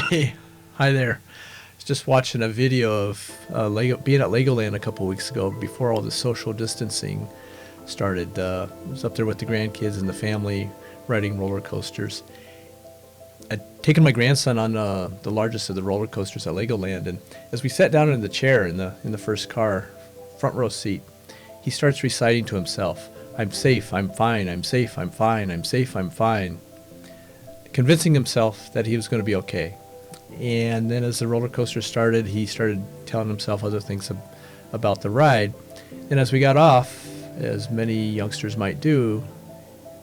Hey, hi there. I was just watching a video of being at Legoland a couple weeks ago before all the social distancing started. I was up there with the grandkids and the family riding roller coasters. I'd taken my grandson on the largest of the roller coasters at Legoland, and as we sat down in the chair in the first car, front row seat, he starts reciting to himself, "I'm safe, I'm fine, I'm safe, I'm fine, I'm safe, I'm fine," convincing himself that he was going to be okay. And then as the roller coaster started, he started telling himself other things about the ride. And as we got off, as many youngsters might do,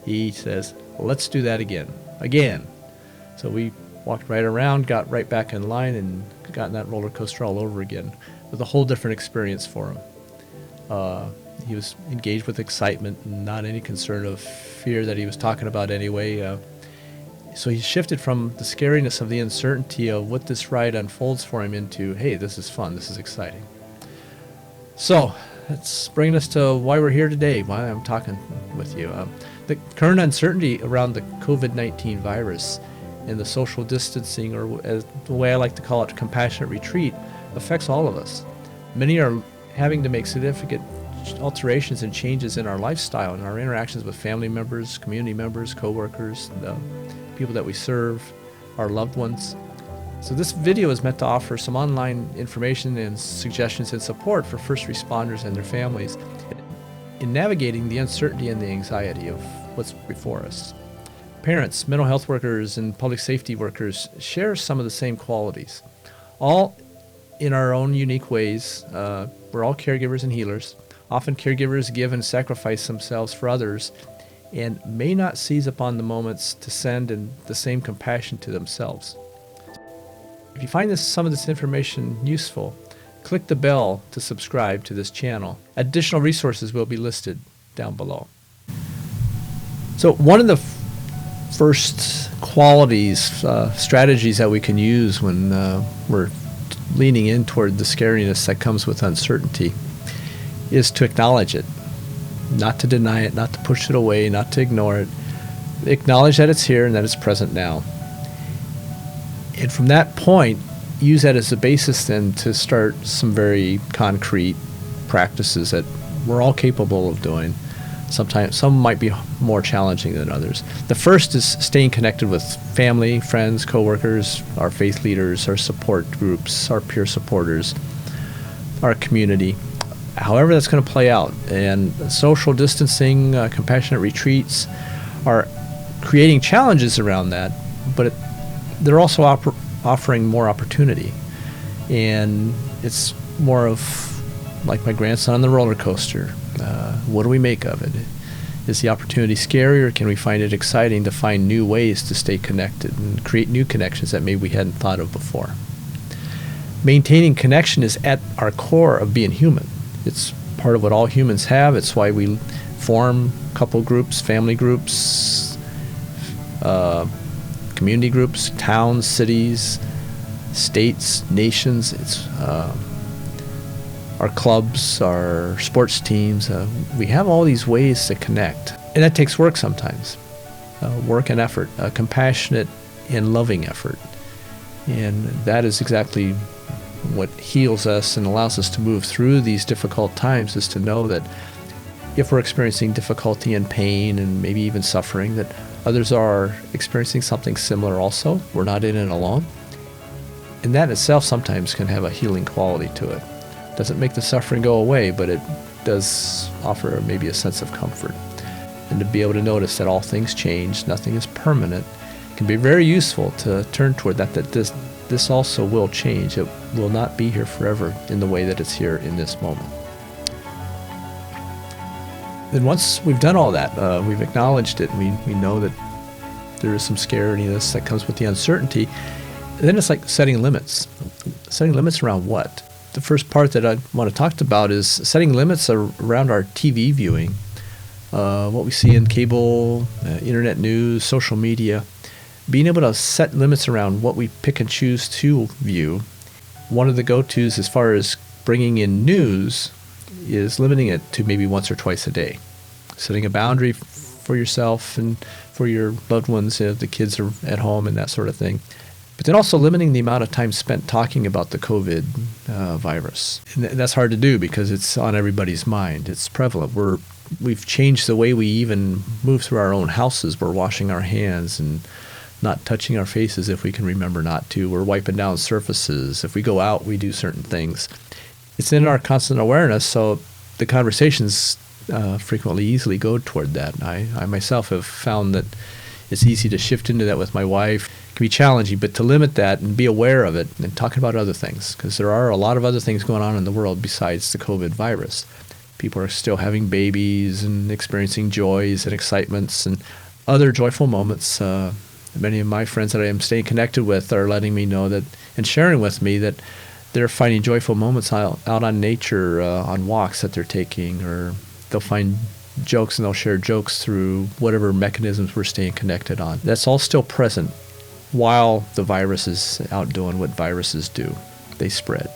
he says, "Let's do that again." Again. So we walked right around, got right back in line, and got in that roller coaster all over again with a whole different experience for him. He was engaged with excitement and not any concern of fear that he was talking about anyway. So he shifted from the scariness of the uncertainty of what this ride unfolds for him into, hey, this is fun, this is exciting. So that's bringing us to why we're here today, why I'm talking with you. The current uncertainty around the COVID-19 virus and the social distancing, or as the way I like to call it, compassionate retreat, affects all of us. Many are having to make significant alterations and changes in our lifestyle and our interactions with family members, community members, co-workers, people that we serve, our loved ones. So this video is meant to offer some online information and suggestions and support for first responders and their families in navigating the uncertainty and the anxiety of what's before us. Parents, mental health workers, and public safety workers share some of the same qualities. All in our own unique ways. We're all caregivers and healers. Often caregivers give and sacrifice themselves for others and may not seize upon the moments to send in the same compassion to themselves. If you find some of this information useful, click the bell to subscribe to this channel. Additional resources will be listed down below. So one of the first qualities, strategies that we can use when we're leaning in toward the scariness that comes with uncertainty is to acknowledge it. Not to deny it, not to push it away, not to ignore it. Acknowledge that it's here and that it's present now. And from that point, use that as a basis then to start some very concrete practices that we're all capable of doing. Sometimes some might be more challenging than others. The first is staying connected with family, friends, coworkers, our faith leaders, our support groups, our peer supporters, our community. However that's going to play out. And social distancing, compassionate retreats are creating challenges around that, but they're also offering more opportunity. And it's more of like my grandson on the roller coaster. What do we make of it? Is the opportunity scary, or can we find it exciting to find new ways to stay connected and create new connections that maybe we hadn't thought of before? Maintaining connection is at our core of being human. It's part of what all humans have. It's why we form couple groups, family groups, community groups, towns, cities, states, nations. It's our clubs, our sports teams. We have all these ways to connect. And that takes work sometimes. Work and effort, a compassionate and loving effort. And that is exactly what heals us and allows us to move through these difficult times, is to know that if we're experiencing difficulty and pain and maybe even suffering, that others are experiencing something similar also. We're not in it alone. And that itself sometimes can have a healing quality to it. Doesn't make the suffering go away, but it does offer maybe a sense of comfort. And to be able to notice that all things change, nothing is permanent, can be very useful to turn toward that this also will change. It will not be here forever in the way that it's here in this moment. Then once we've done all that, we've acknowledged it, we know that there is some scariness that comes with the uncertainty, then it's like setting limits. Setting limits around what? The first part that I want to talk about is setting limits around our TV viewing, what we see in cable, internet news, social media. Being able to set limits around what we pick and choose to view. One of the go-tos as far as bringing in news is limiting it to maybe once or twice a day. Setting a boundary for yourself and for your loved ones if the kids are at home and that sort of thing. But then also limiting the amount of time spent talking about the COVID virus. And that's hard to do because it's on everybody's mind. It's prevalent. We've changed the way we even move through our own houses. We're washing our hands and not touching our faces if we can remember not to. We're wiping down surfaces. If we go out, we do certain things. It's in our constant awareness, so the conversations frequently easily go toward that. I myself have found that it's easy to shift into that with my wife. It can be challenging, but to limit that and be aware of it and talking about other things, because there are a lot of other things going on in the world besides the COVID virus. People are still having babies and experiencing joys and excitements and other joyful moments. Many of my friends that I am staying connected with are letting me know that and sharing with me that they're finding joyful moments out on nature, on walks that they're taking, or they'll find jokes and they'll share jokes through whatever mechanisms we're staying connected on. That's all still present while the virus is out doing what viruses do. They spread.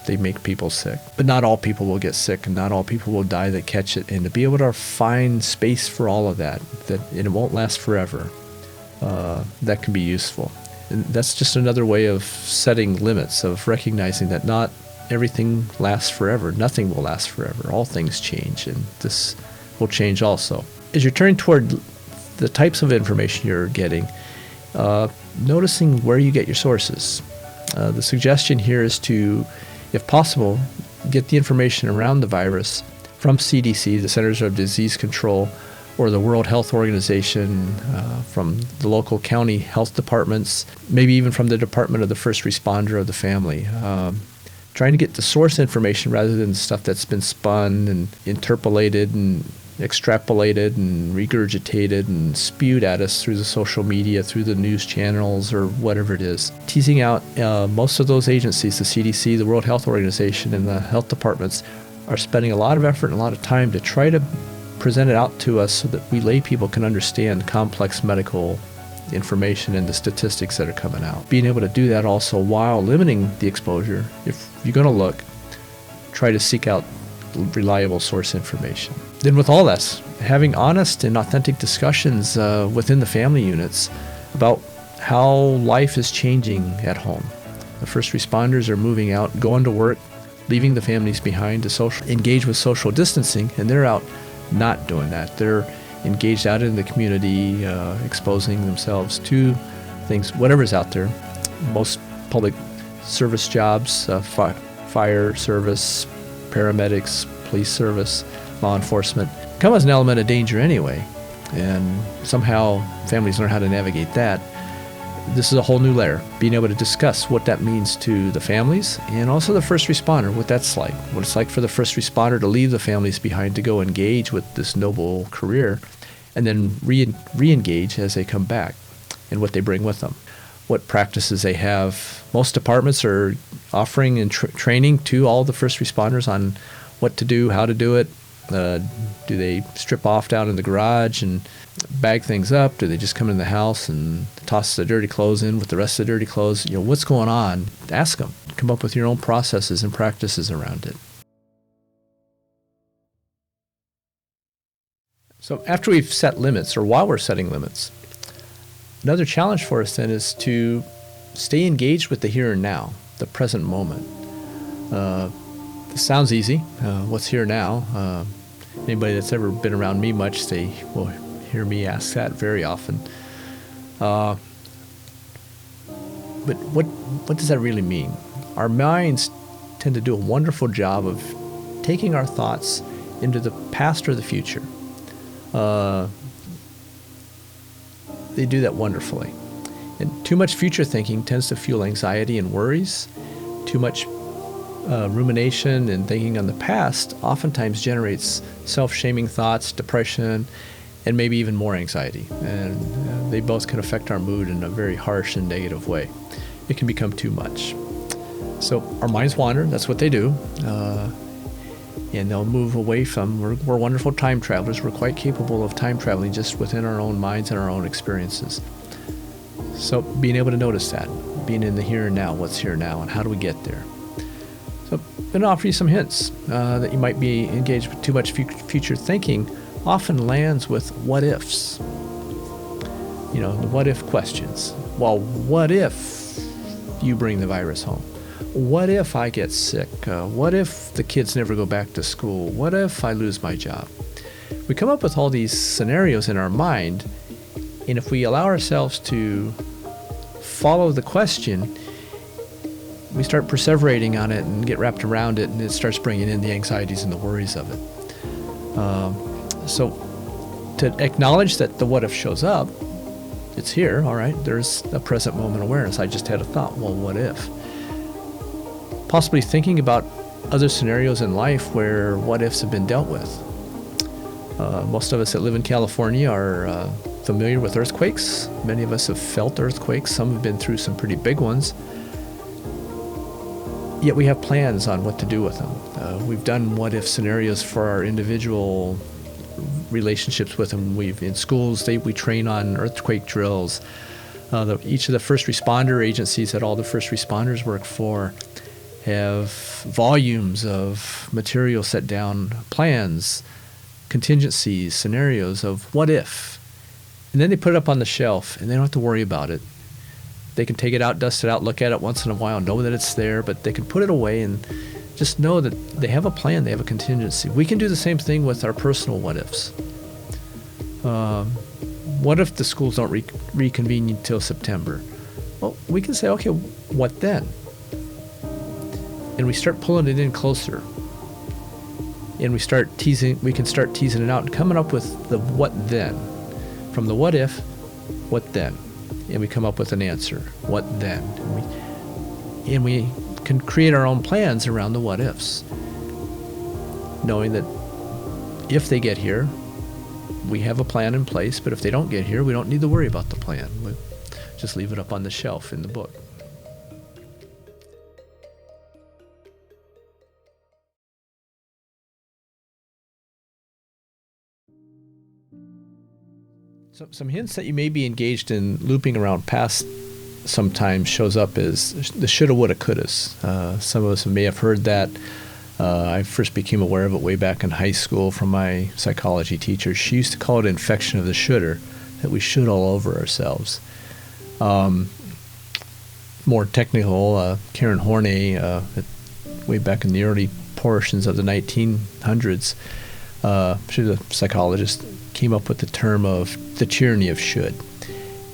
They make people sick. But not all people will get sick, and not all people will die that catch it. And to be able to find space for all of that and it won't last forever, that can be useful. And that's just another way of setting limits, of recognizing that not everything lasts forever. Nothing will last forever. All things change, and this will change also. As you're turning toward the types of information you're getting, noticing where you get your sources. The suggestion here is to, if possible, get the information around the virus from CDC, the Centers of Disease Control, or the World Health Organization, from the local county health departments, maybe even from the Department of the First Responder of the family. Trying to get the source information rather than stuff that's been spun and interpolated and extrapolated and regurgitated and spewed at us through the social media, through the news channels, or whatever it is. Teasing out most of those agencies, the CDC, the World Health Organization, and the health departments, are spending a lot of effort and a lot of time to try to present it out to us so that we lay people can understand complex medical information and the statistics that are coming out. Being able to do that also while limiting the exposure. If you're going to look, try to seek out reliable source information. Then with all this, having honest and authentic discussions within the family units about how life is changing at home. The first responders are moving out, going to work, leaving the families behind to engage with social distancing, and they're out not doing that. They're engaged out in the community, exposing themselves to things, whatever's out there. Most public service jobs, fire service, paramedics, police service, law enforcement, come as an element of danger anyway. And somehow families learn how to navigate that. This is a whole new layer, being able to discuss what that means to the families and also the first responder, what that's like, what it's like for the first responder to leave the families behind to go engage with this noble career and then re-engage as they come back and what they bring with them, what practices they have. Most departments are offering and training to all the first responders on what to do, how to do it. Do they strip off down in the garage and bag things up? Do they just come in the house and toss the dirty clothes in with the rest of the dirty clothes? You know, what's going on? Ask them. Come up with your own processes and practices around it. So after we've set limits, or while we're setting limits, another challenge for us then is to stay engaged with the here and now, the present moment. This sounds easy. What's here now? Anybody that's ever been around me much, they will hear me ask that very often. But what does that really mean? Our minds tend to do a wonderful job of taking our thoughts into the past or the future. They do that wonderfully. And too much future thinking tends to fuel anxiety and worries. Too much rumination and thinking on the past oftentimes generates self-shaming thoughts, depression, and maybe even more anxiety. And they both can affect our mood in a very harsh and negative way. It can become too much. So our minds wander, that's what they do. And they'll move away from, we're wonderful time travelers. We're quite capable of time traveling just within our own minds and our own experiences. So being able to notice that, being in the here and now, what's here now, and how do we get there? So I'm going to offer you some hints that you might be engaged with too much future thinking often lands with what ifs. You know, the what if questions. Well, what if you bring the virus home? What if I get sick? What if the kids never go back to school? What if I lose my job? We come up with all these scenarios in our mind, and if we allow ourselves to follow the question, we start perseverating on it and get wrapped around it, and it starts bringing in the anxieties and the worries of it. So to acknowledge that the what if shows up, it's here, all right, there's a present moment awareness. I just had a thought, well, what if? Possibly thinking about other scenarios in life where what ifs have been dealt with. Most of us that live in California are familiar with earthquakes. Many of us have felt earthquakes. Some have been through some pretty big ones. Yet we have plans on what to do with them. We've done what if scenarios for our individual relationships with them. In schools, we train on earthquake drills. Each of the first responder agencies that all the first responders work for have volumes of material set down, plans, contingencies, scenarios of what if. And then they put it up on the shelf, and they don't have to worry about it. They can take it out, dust it out, look at it once in a while, know that it's there, but they can put it away and just know that they have a plan, they have a contingency. We can do the same thing with our personal what ifs. What if the schools don't reconvene until September? Well, we can say, okay, what then? And we start pulling it in closer. And we can start teasing it out and coming up with the what then. From the what if, what then? And we come up with an answer. What then? And we can create our own plans around the what ifs, knowing that if they get here, we have a plan in place, but if they don't get here, we don't need to worry about the plan. We just leave it up on the shelf in the book. Some hints that you may be engaged in looping around past sometimes shows up as the shoulda, woulda, couldas. Some of us may have heard that. I first became aware of it way back in high school from my psychology teacher. She used to call it infection of the shoulder, that we should all over ourselves. More technical, Karen Horney, way back in the early portions of the 1900s, she was a psychologist, came up with the term of the tyranny of should.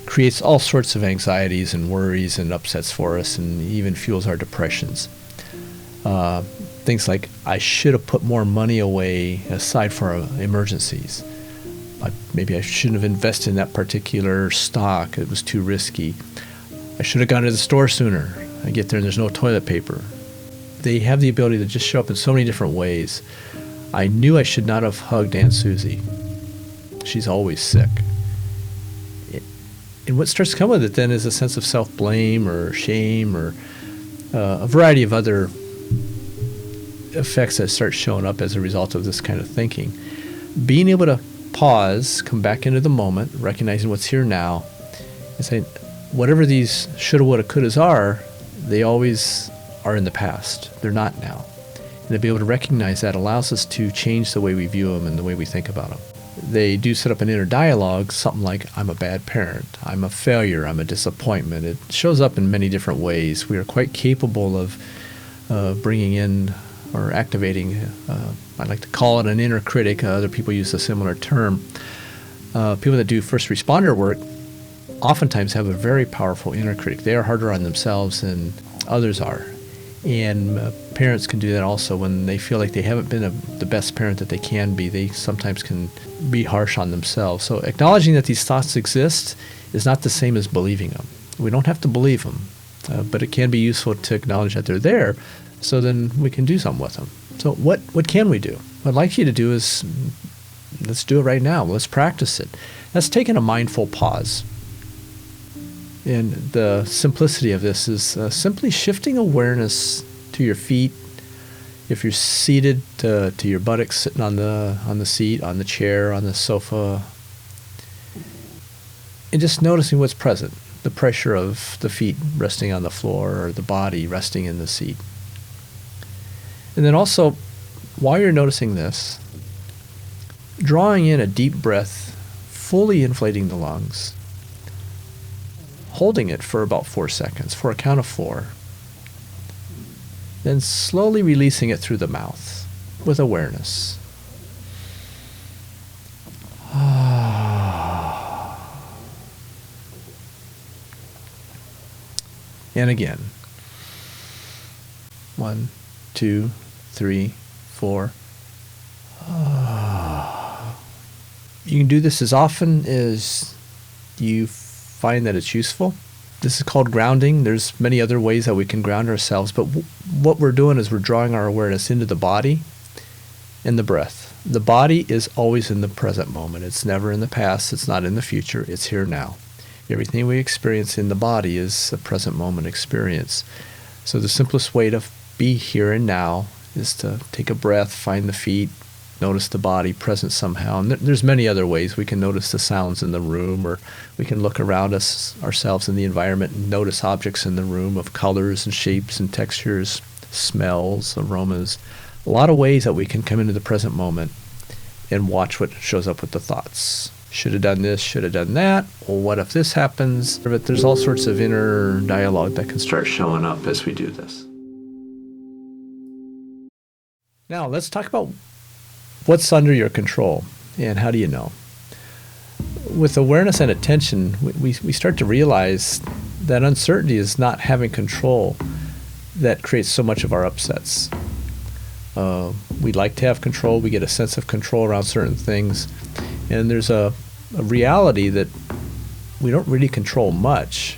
Creates all sorts of anxieties and worries and upsets for us, and even fuels our depressions. Things like, I should have put more money away aside for emergencies. Maybe I shouldn't have invested in that particular stock. It was too risky. I should have gone to the store sooner. I get there and there's no toilet paper. They have the ability to just show up in so many different ways. I knew I should not have hugged Aunt Susie. She's always sick. And what starts to come with it then is a sense of self-blame or shame or a variety of other effects that start showing up as a result of this kind of thinking. Being able to pause, come back into the moment, recognizing what's here now, and saying, whatever these shoulda, woulda, couldas are, they always are in the past. They're not now. And to be able to recognize that allows us to change the way we view them and the way we think about them. They do set up an inner dialogue, something like, I'm a bad parent, I'm a failure, I'm a disappointment. It shows up in many different ways. We are quite capable of bringing in or activating, I like to call it an inner critic. Other people use a similar term. People that do first responder work oftentimes have a very powerful inner critic. They are harder on themselves than others are. And parents can do that also when they feel like they haven't been the best parent that they can be. They sometimes can be harsh on themselves. So acknowledging that these thoughts exist is not the same as believing them. We don't have to believe them, but it can be useful to acknowledge that they're there, so then we can do something with them. So what can we do? What I'd like you to do is, let's do it right now. Let's practice it. That's taking a mindful pause. And the simplicity of this is simply shifting awareness to your feet. If you're seated, to your buttocks sitting on the seat, on the chair, on the sofa, and just noticing what's present. The pressure of the feet resting on the floor or the body resting in the seat. And then also, while you're noticing this, drawing in a deep breath, fully inflating the lungs, holding it for about 4 seconds, for a count of 4. Then slowly releasing it through the mouth with awareness. And again. 1, 2, 3, 4. You can do this as often as you find that it's useful. This is called grounding. There's many other ways that we can ground ourselves, but what we're doing is we're drawing our awareness into the body and the breath. The body is always in the present moment. It's never in the past. It's not in the future. It's here now. Everything we experience in the body is a present moment experience. So the simplest way to be here and now is to take a breath, find the feet, notice the body present somehow. And there's many other ways. We can notice the sounds in the room, or we can look around ourselves in the environment and notice objects in the room of colors and shapes and textures, smells, aromas. A lot of ways that we can come into the present moment and watch what shows up with the thoughts. Should have done this, should have done that. Well, what if this happens? But there's all sorts of inner dialogue that can start showing up as we do this. Now, let's talk about what's under your control and how do you know? With awareness and attention, we start to realize that uncertainty is not having control that creates so much of our upsets. We like to have control. We get a sense of control around certain things. And there's a reality that we don't really control much.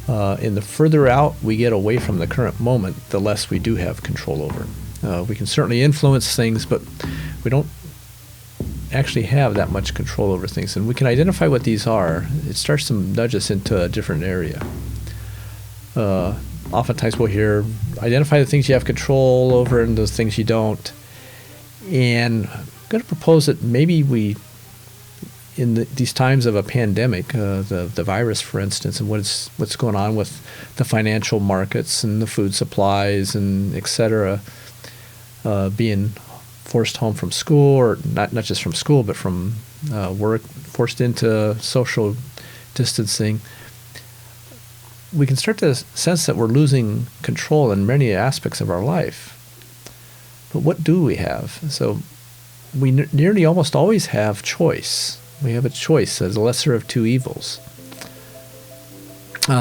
And the further out we get away from the current moment, the less we do have control over. We can certainly influence things, but we don't actually have that much control over things. And we can identify what these are. It starts to nudge us into a different area. Oftentimes we'll hear, identify the things you have control over and those things you don't. And I'm going to propose that maybe we, in these times of a pandemic, the virus, for instance, and what's going on with the financial markets and the food supplies and et cetera, being forced home from school, or not just from school, but from work, forced into social distancing, we can start to sense that we're losing control in many aspects of our life. But what do we have? So we nearly almost always have choice. We have a choice as a lesser of two evils.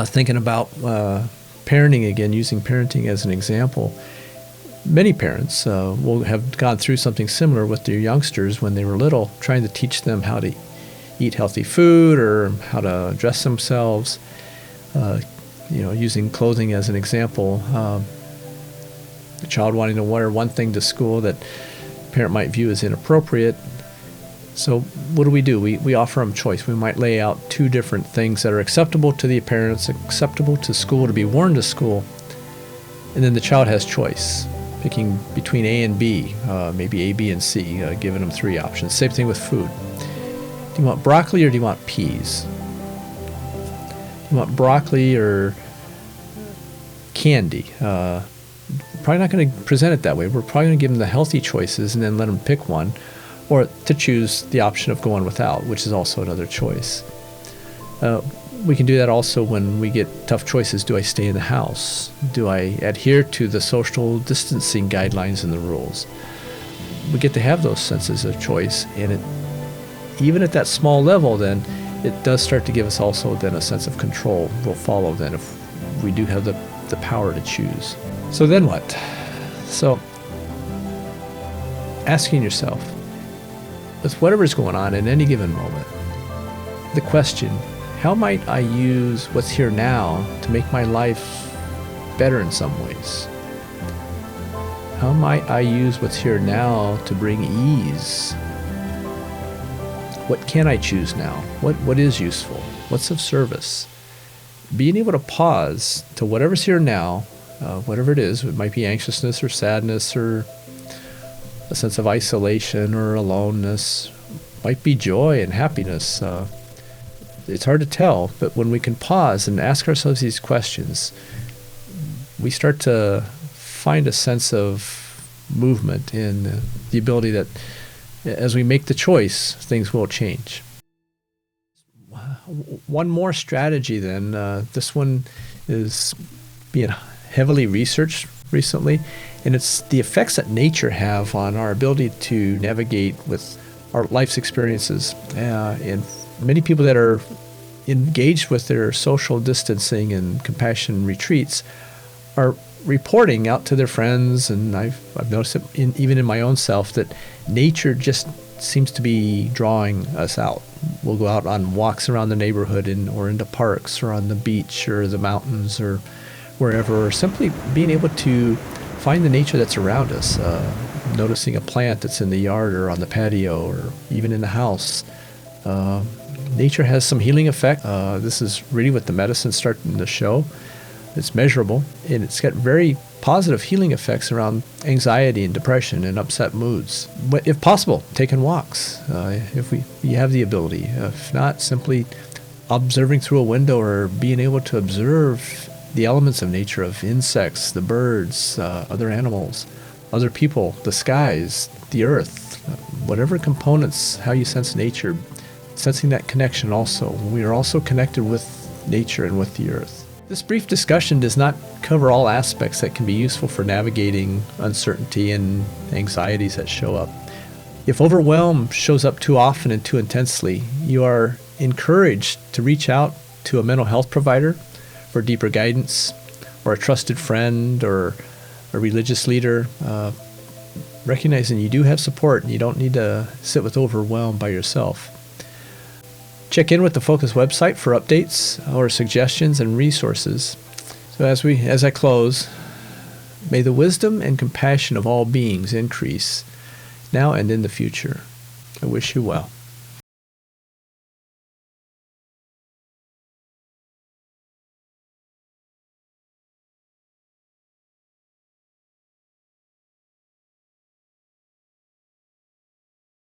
Thinking about parenting again, using parenting as an example, many parents will have gone through something similar with their youngsters when they were little, trying to teach them how to eat healthy food or how to dress themselves. Using clothing as an example, the child wanting to wear one thing to school that a parent might view as inappropriate. So what do? We offer them choice. We might lay out two different things that are acceptable to the parents, acceptable to school, to be worn to school, and then the child has choice, picking between A and B, maybe A, B, and C, giving them 3 options. Same thing with food. Do you want broccoli or do you want peas? Do you want broccoli or candy? Probably not going to present it that way. We're probably going to give them the healthy choices and then let them pick one, or to choose the option of going without, which is also another choice. We can do that also when we get tough choices. Do I stay in the house? Do I adhere to the social distancing guidelines and the rules? We get to have those senses of choice, and even at that small level, then it does start to give us also then a sense of control. We'll follow then if we do have the power to choose. So then what? So asking yourself, with whatever's going on in any given moment, the question, how might I use what's here now to make my life better in some ways? How might I use what's here now to bring ease? What can I choose now? What is useful? What's of service? Being able to pause to whatever's here now, whatever it is, it might be anxiousness or sadness or a sense of isolation or aloneness, might be joy and happiness. It's hard to tell, but when we can pause and ask ourselves these questions, we start to find a sense of movement and the ability that as we make the choice, things will change. One more strategy then. This one is being heavily researched recently, and it's the effects that nature have on our ability to navigate with our life's experiences. And many people that are engaged with their social distancing and compassion retreats are reporting out to their friends, and I've noticed it even in my own self, that nature just seems to be drawing us out. We'll go out on walks around the neighborhood or into parks or on the beach or the mountains or wherever, or simply being able to find the nature that's around us, noticing a plant that's in the yard or on the patio or even in the house. Nature has some healing effect. This is really what the medicine's starting to show. It's measurable, and it's got very positive healing effects around anxiety and depression and upset moods. But if possible, taking walks, if you have the ability. If not, simply observing through a window or being able to observe the elements of nature, of insects, the birds, other animals, other people, the skies, the earth, whatever components, how you sense nature, sensing that connection also. We are also connected with nature and with the earth. This brief discussion does not cover all aspects that can be useful for navigating uncertainty and anxieties that show up. If overwhelm shows up too often and too intensely, you are encouraged to reach out to a mental health provider for deeper guidance, or a trusted friend or a religious leader, recognizing you do have support and you don't need to sit with overwhelm by yourself. Check in with the Focus website for updates or suggestions and resources. So as I close, may the wisdom and compassion of all beings increase now and in the future. I wish you well.